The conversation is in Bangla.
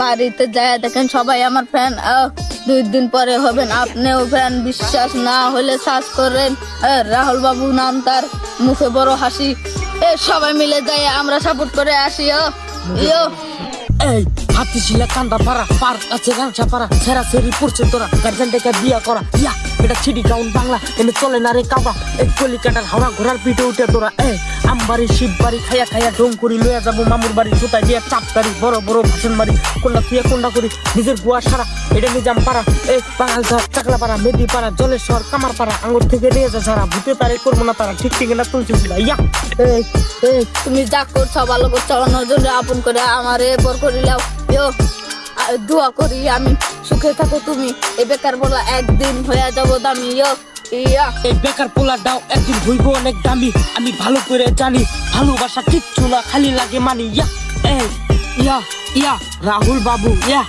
বাড়িতে যায় দেখেন সবাই আমার ফ্যান। 2 দিন পরে হবেন আপনিও ফ্যান। বিশ্বাস না হলে সার্চ করেন, রাহুল বাবু নাম তার, মুখে বড় হাসি। সবাই মিলে যায় আমরা সাপোর্ট করে আসি। ইয়ো এই হাতিশিলা কান্দা পাড়া পার আছে গাংছা পাড়া সেরা সেরি পড়ছে তোরা গার্জেন ডেকে বিয়া করা ইয়া এটা ছিডি গাউন বাংলা এনে চলে না রে কাবা এই কলিকাটার হাওড়া ঘোড়ার পিঠে উঠে তোরা আমবাড়ি শিববাড়ি খাইয়া খাইয়া ঢং করি লইয়া যাবো মামুর বাড়ি কোথায় দিয়া চাপতারি বড় বড় ভাষণ মারি কোনটা তুই কোনটা করি নিজের বুয়া সারা এটা নিজাম পাড়া বাঙাল ঝাড় চাকলা পাড়া মেদি পাড়া জলেশ্বর কামার পাড়া আঙুর থেকে নিয়ে যা সারা ভূতে তারে করবো না তারা ঠিক ঠিক না তুলছি ইয়া তুমি যা করছো ভালো করছো, নজরে আপন করে আমারে বর করিলাও। দোয়া করি আমি সুখে থাকো তুমি, এ বেকার বলা একদিন হয়ে যাবো দামি। ইয়া এই বেকার পোলা দাও একদিন হইব অনেক দামি। আমি ভালো করে জানি ভালোবাসা কিচ্ছু না খালি লাগে মানি ইয়া ইয়া ইয়া রাহুল বাবু ইয়া